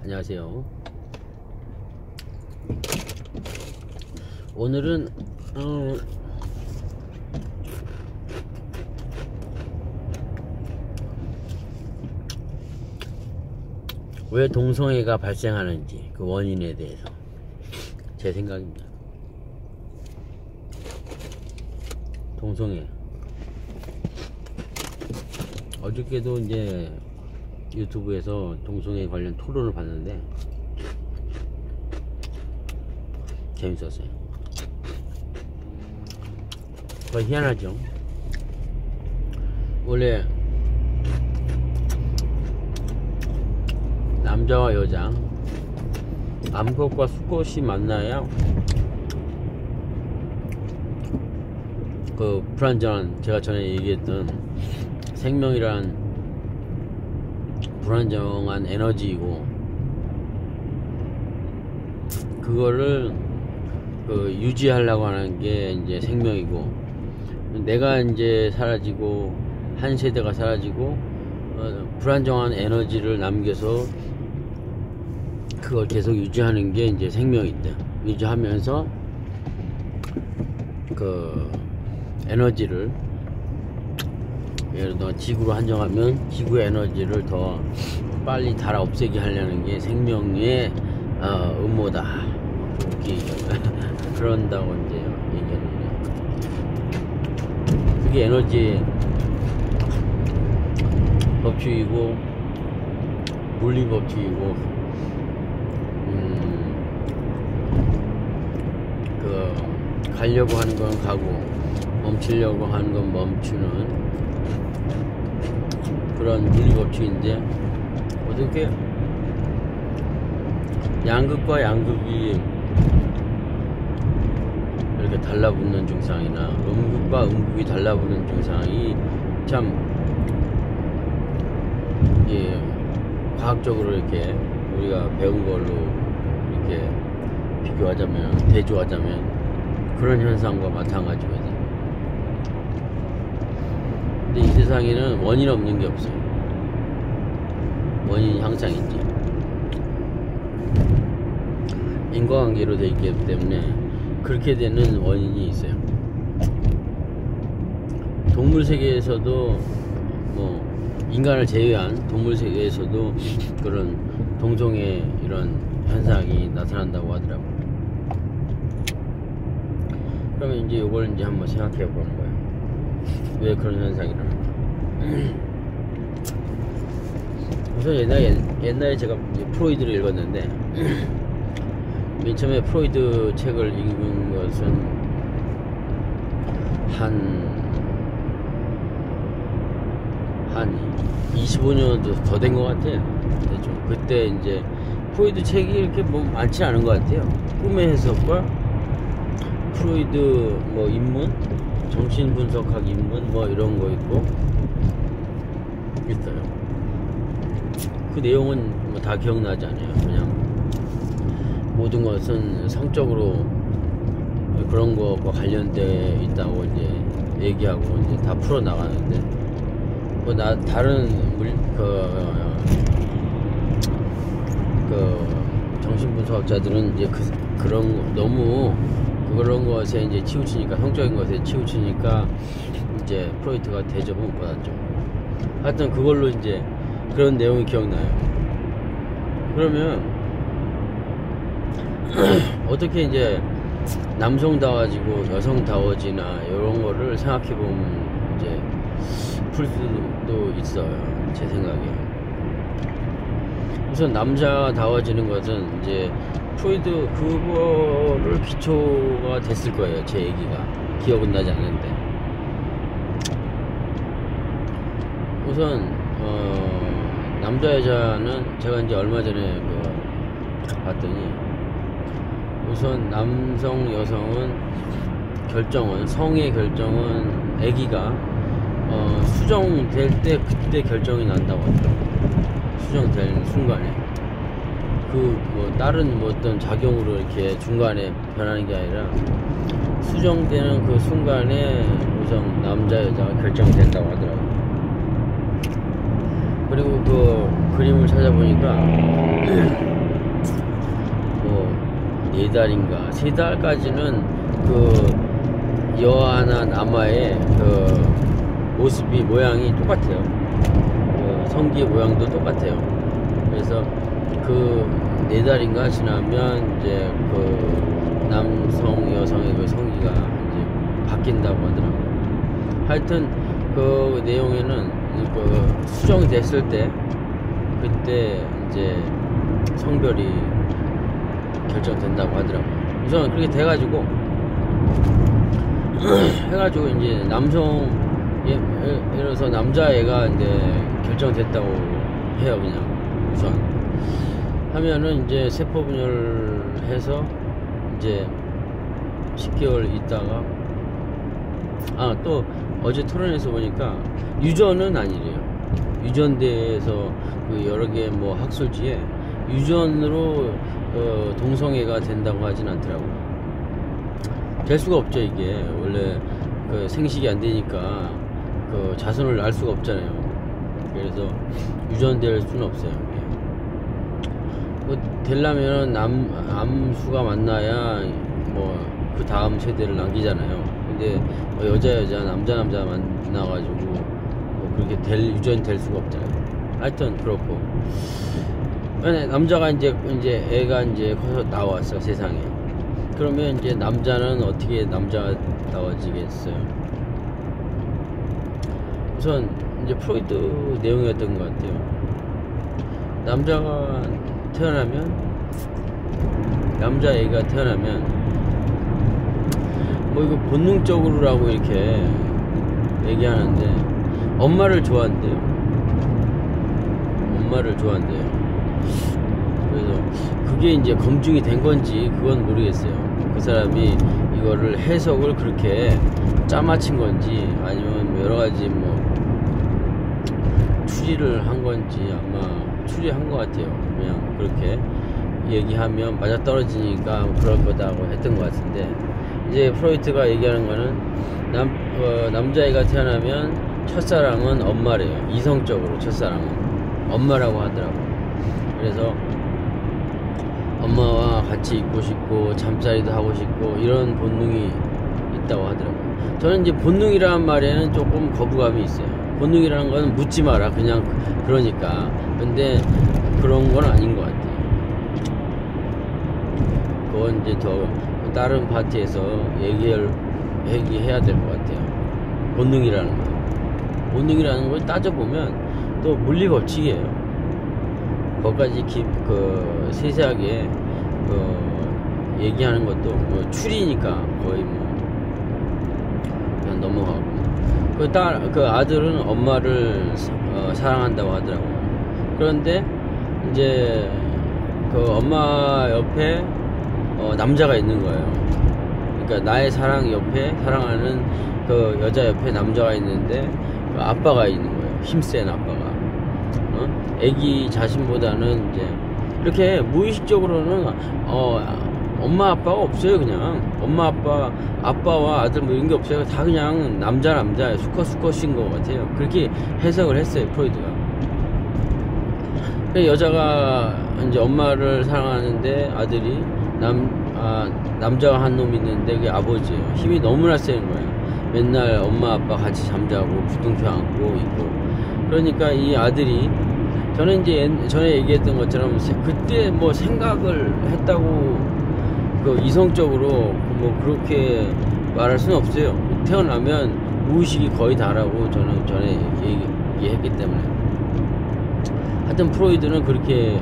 안녕하세요. 오늘은 왜 동성애가 발생하는지 그 원인에 대해서 제 생각입니다. 동성애, 어저께도 이제 유튜브에서 동성애 관련 토론을 봤는데 재밌었어요. 거의 희한하죠. 원래 남자와 여자, 암컷과 수컷이 만나야 그 불완전한, 제가 전에 얘기했던 생명이란 불안정한 에너지이고, 그거를 유지하려고 하는 게 이제 생명이고, 내가 이제 사라지고 한 세대가 사라지고 불안정한 에너지를 남겨서 그걸 계속 유지하는 게 이제 생명이다. 유지하면서 그 에너지를, 예를 들어 지구로 한정하면 지구의 에너지를 더 빨리 달아 없애게 하려는 게 생명의 음모다. 그런다고 이제 얘기하는데, 그게 에너지 법칙이고 물리 법칙이고, 가려고 하는 건 가고 멈추려고 하는 건 멈추는 그런 물리 법칙인데, 어떻게 양극과 양극이 이렇게 달라붙는 증상이나 음극과 음극이 달라붙는 증상이 참 과학적으로 이렇게 우리가 배운 걸로 이렇게 비교하자면, 대조하자면 그런 현상과 마찬가지거든. 근데 이 세상에는 원인 없는 게 없어요. 원인이 항상 있지. 인과관계로 되어 있기 때문에 그렇게 되는 원인이 있어요. 동물 세계에서도, 인간을 제외한 동물 세계에서도 그런 동성애 이런 현상이 나타난다고 하더라고요. 그러면 이제 이걸 이제 한번 생각해 보는 거예요. 왜 그런 현상이 일어날까? 우선 옛날에 제가 프로이드를 읽었는데, 맨 처음에 프로이드 책을 읽은 것은 한 25년도 더 된 것 같아요. 대충 그때 이제 프로이드 책이 이렇게 많지 않은 것 같아요. 꿈의 해석과 프로이드 입문, 정신분석학 입문 이런 거 있고 있어요. 그 내용은 다 기억나지 않아요. 그냥 모든 것은 성적으로 그런 것과 관련돼 있다고 이제 얘기하고 이제 다 풀어 나가는데, 다른 정신분석학자들은 이제 너무 그런 것에 이제 치우치니까, 성적인 것에 치우치니까 이제 프로이트가 대접을 못 받았죠. 하여튼 그걸로 이제 그런 내용이 기억나요. 그러면 어떻게 이제 남성다워지고 여성다워지나 이런 거를 생각해 보면 이제 풀 수도 있어요. 제 생각에. 우선 남자다워지는 것은 이제 프로이드 그거를 기초가 됐을 거예요. 제 얘기가 기억은 나지 않는데, 우선 남자 여자는 제가 이제 얼마 전에 봤더니, 우선 남성 여성은 성의 결정은 아기가 수정될 때 그때 결정이 난다고 하더라고요. 수정될 순간에 다른 어떤 작용으로 이렇게 중간에 변하는 게 아니라 수정되는 그 순간에 우선 남자 여자가 결정이 된다고 하더라고요. 그리고 그림을 찾아보니까 뭐 4달인가 3달까지는 그 여아나 남아의 그 모습이 모양이 똑같아요. 그 성기 모양도 똑같아요. 그래서 그 4달인가 지나면 이제 그 남성 여성의 그 성기가 이제 바뀐다고 하더라고요. 하여튼 그 내용에는 그 수정이 됐을 때 그때 이제 성별이 결정된다고 하더라고요. 우선 그렇게 돼가지고 해가지고 이제 남성 예를 들어서 남자애가 이제 결정됐다고 해요. 그냥 우선 하면은 이제 세포 분열해서 이제 10개월 있다가 또 어제 토론에서 보니까 유전은 아니래요. 유전대에서 그 여러 개 뭐 학술지에 유전으로 동성애가 된다고 하진 않더라고요. 될 수가 없죠. 이게 원래 그 생식이 안 되니까 그 자손을 낳을 수가 없잖아요. 그래서 유전될 수는 없어요. 뭐 되려면 암수가 만나야 뭐 그 다음 세대를 남기잖아요. 근데 뭐 여자 남자 만나가지고 뭐 그렇게 유전이 될 수가 없잖아요. 하여튼 그렇고 남자가 이제 애가 이제 커서 나왔어 세상에. 그러면 이제 남자는 어떻게 남자가 나와지겠어요? 우선 이제 프로이드 내용이었던 것 같아요. 남자가 태어나면 남자애가 태어나면 뭐 이거 본능적으로라고 이렇게 얘기하는데 엄마를 좋아한대요. 엄마를 좋아한대요. 그래서 그게 이제 검증이 된 건지 그건 모르겠어요. 그 사람이 이거를 해석을 그렇게 짜맞힌 건지 아니면 뭐 여러 가지 뭐 추리를 한 건지 아마 추리한 것 같아요. 그냥 그렇게 얘기하면 맞아떨어지니까 그럴 거다고 했던 것 같은데 이제 프로이트가 얘기하는 거는 남자애가 태어나면 첫사랑은 엄마래요. 이성적으로 첫사랑은 엄마라고 하더라고요. 그래서 엄마와 같이 있고 싶고 잠자리도 하고 싶고 이런 본능이 있다고 하더라고요. 저는 이제 본능이라는 말에는 조금 거부감이 있어요. 본능이라는 건 묻지 마라 그냥 그러니까. 근데 그런 건 아닌 것 같아요. 그건 이제 더 다른 파트에서 얘기해야 될 것 같아요. 본능이라는 거. 본능이라는 걸 따져보면 또 물리 법칙이에요. 거기까지 세세하게 얘기하는 것도 뭐 추리니까 거의 뭐 그냥 넘어가고. 그 아들은 엄마를 사랑한다고 하더라고요. 그런데 이제 그 엄마 옆에 남자가 있는 거예요. 그러니까 나의 사랑 옆에 사랑하는 그 여자 옆에 남자가 있는데 그 아빠가 있는 거예요. 힘센 아빠가. 애기 자신보다는 이제 이렇게 무의식적으로는 엄마 아빠가 없어요. 그냥 엄마 아빠와 아들 뭐 이런 게 없어요. 다 그냥 남자 수컷인 것 같아요. 그렇게 해석을 했어요. 프로이드가. 여자가 이제 엄마를 사랑하는데 아들이 남자가 한 놈이 있는데 그게 아버지예요. 힘이 너무나 센 거예요. 맨날 엄마 아빠 같이 잠자고 부둥켜 안고 있고. 그러니까 이 아들이 저는 이제 전에 얘기했던 것처럼 그때 뭐 생각을 했다고 그 이성적으로 뭐 그렇게 말할 수는 없어요. 태어나면 무의식이 거의 다라고 저는 전에 얘기했기 때문에. 하여튼 프로이드는 그렇게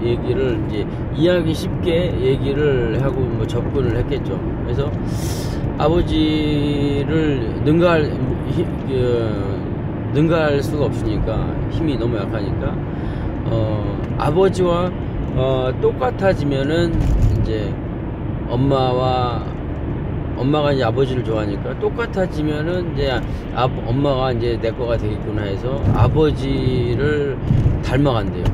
얘기를 이제 이해하기 쉽게 얘기를 하고 뭐 접근을 했겠죠. 그래서 아버지를 능가할 수가 없으니까 힘이 너무 약하니까 아버지와 똑같아지면은 이제 엄마가 이제 아버지를 좋아하니까 똑같아지면은 이제 엄마가 이제 내 거가 되겠구나 해서 아버지를 닮아간대요.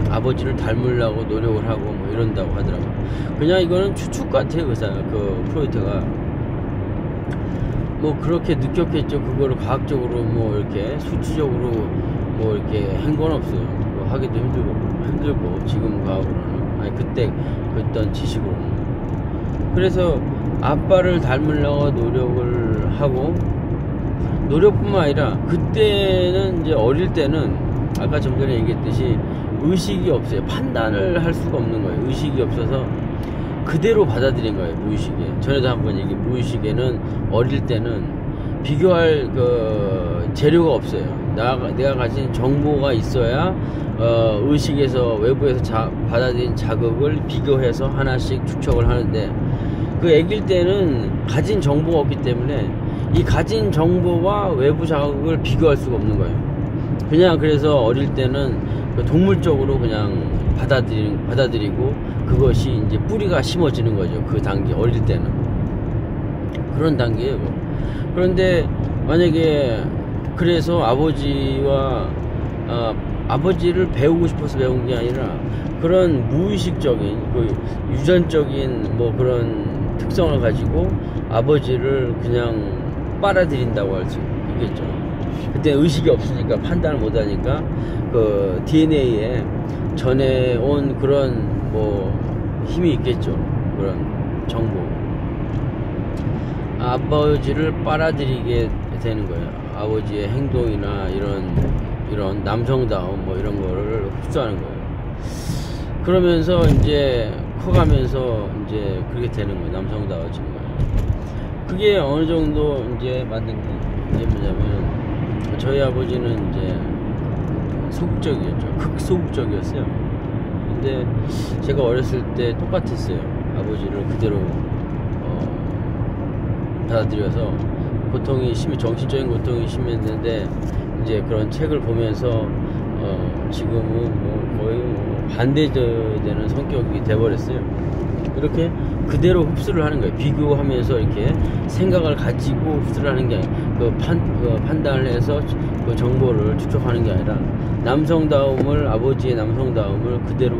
아버지를 닮으려고 노력을 하고 뭐 이런다고 하더라고요. 그냥 이거는 추측 같아요. 그 프로이트가 뭐 그렇게 느꼈겠죠. 그거를 과학적으로 뭐 이렇게 수치적으로 뭐 이렇게 한 건 없어요. 하기도 힘들고 지금 과학으로는, 아니 그때 그랬던 지식으로는. 그래서 아빠를 닮으려고 노력을 하고, 노력뿐만 아니라 그때는 이제 어릴 때는 아까 좀 전에 얘기했듯이 의식이 없어요. 판단을 할 수가 없는 거예요. 의식이 없어서 그대로 받아들인 거예요. 무의식에. 전에도 한번 얘기, 무의식에는 어릴 때는 비교할 그 재료가 없어요. 내가 가진 정보가 있어야 의식에서, 외부에서 받아들인 자극을 비교해서 하나씩 축적을 하는데, 그 애길 때는 가진 정보가 없기 때문에 이 가진 정보와 외부 자극을 비교할 수가 없는 거예요. 그냥 그래서 어릴 때는 동물적으로 그냥 받아들이고 그것이 이제 뿌리가 심어지는 거죠. 그 단계, 어릴 때는. 그런 단계예요. 그런데 만약에 그래서 아버지를 배우고 싶어서 배운 게 아니라 그런 무의식적인, 그 유전적인 뭐 그런 특성을 가지고 아버지를 그냥 빨아들인다고 할 수 있겠죠. 그때 의식이 없으니까, 판단을 못하니까 그 DNA에 전해온 그런 뭐 힘이 있겠죠. 그런 정보. 아버지를 빨아들이게 되는 거예요. 아버지의 행동이나 이런 남성다움 뭐 이런 거를 흡수하는 거예요. 그러면서 이제 커가면서 이제 그렇게 되는 거예요. 남성다워지는 거예요. 그게 어느 정도 이제 만든 게 뭐냐면, 저희 아버지는 이제 소극적이었죠. 극소극적이었어요. 근데 제가 어렸을 때 똑같았어요. 아버지를 그대로 받아들여서 정신적인 고통이 심했는데, 이제 그런 책을 보면서 지금은 뭐 거의 반대되는 성격이 돼버렸어요. 이렇게 그대로 흡수를 하는 거예요. 비교하면서 이렇게 생각을 가지고 흡수를 하는 게 아니라, 판단을 해서 그 정보를 축적하는 게 아니라, 아버지의 남성다움을 그대로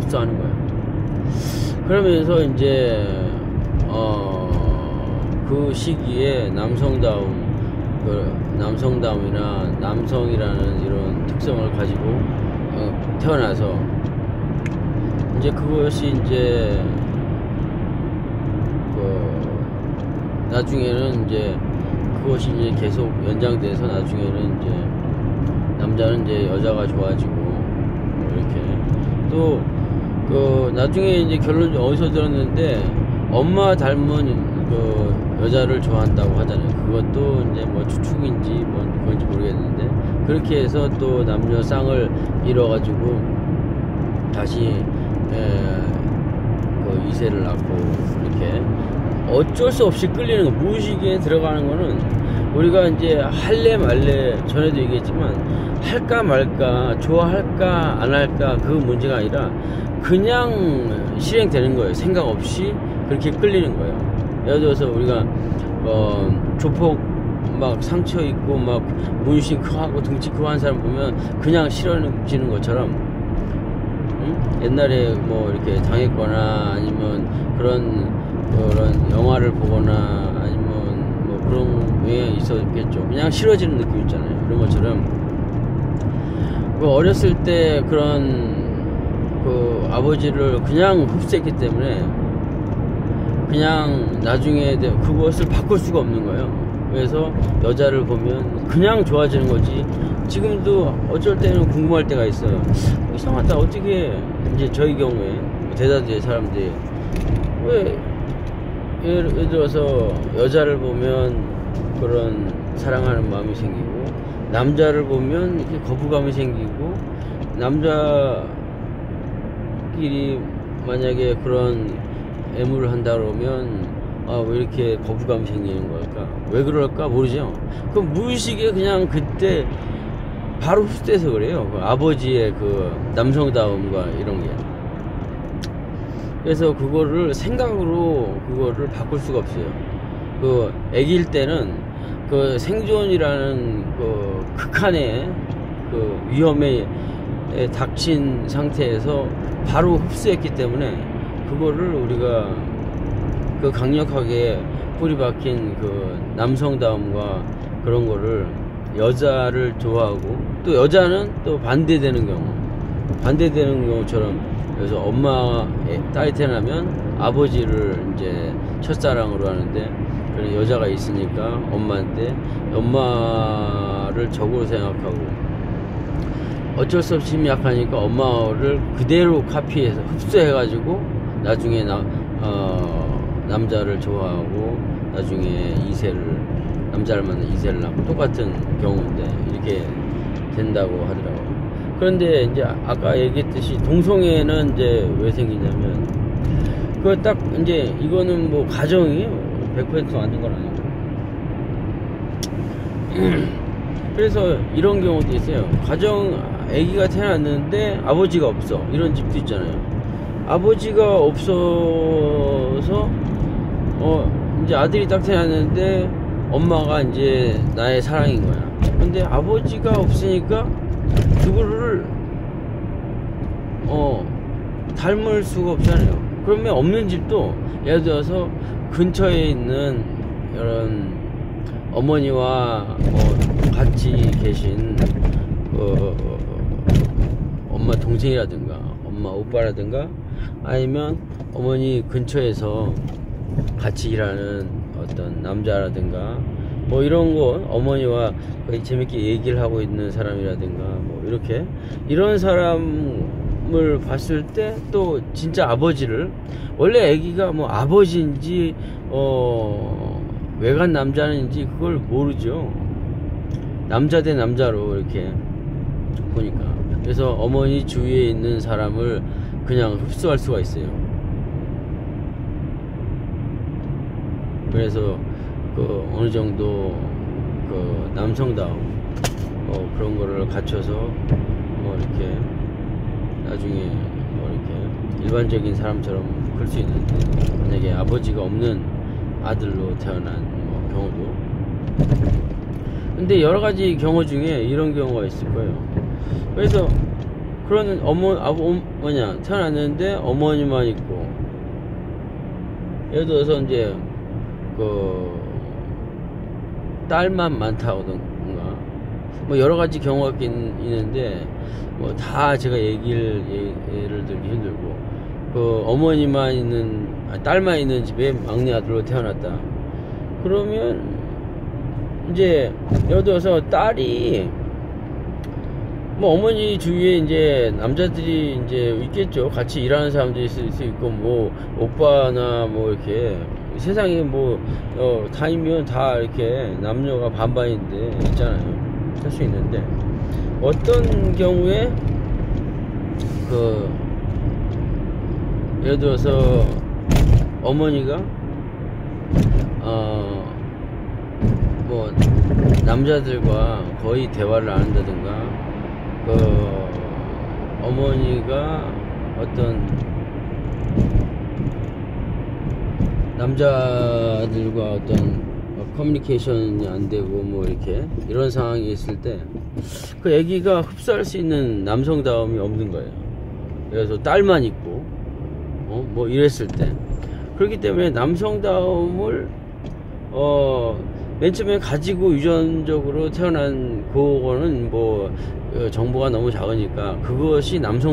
흡수하는 거예요. 그러면서 이제 그 시기에 남성다움이나 남성이라는 이런 특성을 가지고 태어나서, 이제 그것이 이제 나중에는 이제 그것이 이제 계속 연장돼서, 나중에는 이제 남자는 이제 여자가 좋아지고 이렇게, 또 나중에 이제 결론 어디서 들었는데, 엄마 닮은 여자를 좋아한다고 하잖아요. 그것도 이제 뭐 추측인지 뭔지 모르겠는데, 그렇게 해서 또 남녀 쌍을 이뤄가지고 다시 그 이세를 낳고, 이렇게 어쩔 수 없이 끌리는 거, 무의식에 들어가는 거는 우리가 이제 할래 말래, 전에도 얘기했지만 할까 말까, 좋아할까 안 할까, 그 문제가 아니라 그냥 실행되는 거예요. 생각 없이 그렇게 끌리는 거예요. 예를 들어서 우리가 조폭 막 상처 있고 막 문신 크하고 등치 크한 사람 보면 그냥 싫어지는 것처럼, 옛날에 뭐 이렇게 당했거나 아니면 그런 영화를 보거나 아니면 뭐 그런 게 있었겠죠. 그냥 싫어지는 느낌 있잖아요. 그런 것처럼 어렸을 때 그런 아버지를 그냥 흡수했기 때문에 그냥 나중에 그것을 바꿀 수가 없는 거예요. 그래서 여자를 보면 그냥 좋아지는 거지. 지금도 어쩔 때는 궁금할 때가 있어요. 이상하다. 어떻게, 이제 저희 경우에 대다수의 사람들이 왜 예를 들어서 여자를 보면 그런 사랑하는 마음이 생기고, 남자를 보면 이렇게 거부감이 생기고, 남자끼리 만약에 그런 애무를 한다 그러면 왜 이렇게 거부감이 생기는 걸까? 왜 그럴까 모르죠. 그럼 무의식에 그냥 그때 바로 흡수돼서 그래요. 아버지의 그 남성다움과 이런 게. 그래서 그거를 생각으로 그거를 바꿀 수가 없어요. 애기일 때는 그 생존이라는 그 극한의 그 위험에 닥친 상태에서 바로 흡수했기 때문에, 그거를 우리가 그 강력하게 뿌리 박힌 그 남성다움과 그런 거를 여자를 좋아하고 또 여자는 또 반대되는 경우처럼, 그래서 딸이 태어나면 아버지를 이제 첫사랑으로 하는데, 그런 여자가 있으니까 엄마를 적으로 생각하고, 어쩔 수 없이 힘이 약하니까 엄마를 그대로 카피해서 흡수해가지고 나중에 남자를 좋아하고 나중에 남자를 만나 2세를 낳고, 똑같은 경우인데 이렇게 된다고 하더라고요. 그런데 이제 아까 얘기했듯이 동성애는 이제 왜 생기냐면, 그거 딱 이제 이거는 뭐 가정이 100% 맞는 건 아니고 그래서 이런 경우도 있어요. 아기가 태어났는데 아버지가 없어, 이런 집도 있잖아요. 아버지가 없어서 이제 아들이 딱 태어났는데 엄마가 이제 나의 사랑인 거야. 근데 아버지가 없으니까 그거를 닮을 수가 없잖아요. 그러면 없는 집도, 예를 들어서 근처에 있는 이런 어머니와 같이 계신 엄마 동생이라든가 엄마 오빠라든가, 아니면 어머니 근처에서 같이 일하는 어떤 남자라든가 뭐 이런 거, 어머니와 거의 재밌게 얘기를 하고 있는 사람이라든가 뭐 이렇게, 이런 사람을 봤을 때 또 진짜 아버지를, 원래 아기가 뭐 아버지인지 외간 남자인지 그걸 모르죠. 남자 대 남자로 이렇게 보니까. 그래서 어머니 주위에 있는 사람을 그냥 흡수할 수가 있어요. 그래서 어느 정도 남성다움 그런 거를 갖춰서 이렇게 나중에 이렇게 일반적인 사람처럼 클 수 있는데, 만약에 아버지가 없는 아들로 태어난 경우도. 근데 여러 가지 경우 중에 이런 경우가 있을 거예요. 그래서 그런 태어났는데 어머니만 있고, 예를 들어서 이제 딸만 많다던가 뭐 여러 가지 경우가 있는데, 뭐 다 제가 예를 들기 힘들고, 딸만 있는 집에 막내 아들로 태어났다. 그러면 이제 예를 들어서 딸이 뭐 어머니 주위에 이제 남자들이 이제 있겠죠. 같이 일하는 사람들이 있을 수 있고, 뭐 오빠나 뭐 이렇게 세상에 뭐 다니면 다 이렇게 남녀가 반반인데 있잖아요. 할 수 있는데, 어떤 경우에 예를 들어서 어머니가 뭐 남자들과 거의 대화를 안 한다든가, 어머니가 어떤 남자들과 어떤 커뮤니케이션이 안 되고 뭐 이렇게 이런 상황이 있을 때, 그 애기가 흡수할 수 있는 남성다움이 없는 거예요. 그래서 딸만 있고 뭐 이랬을 때, 그렇기 때문에 남성다움을 맨 처음에 가지고 유전적으로 태어난 그거는 뭐 정보가 너무 작으니까 그것이 남성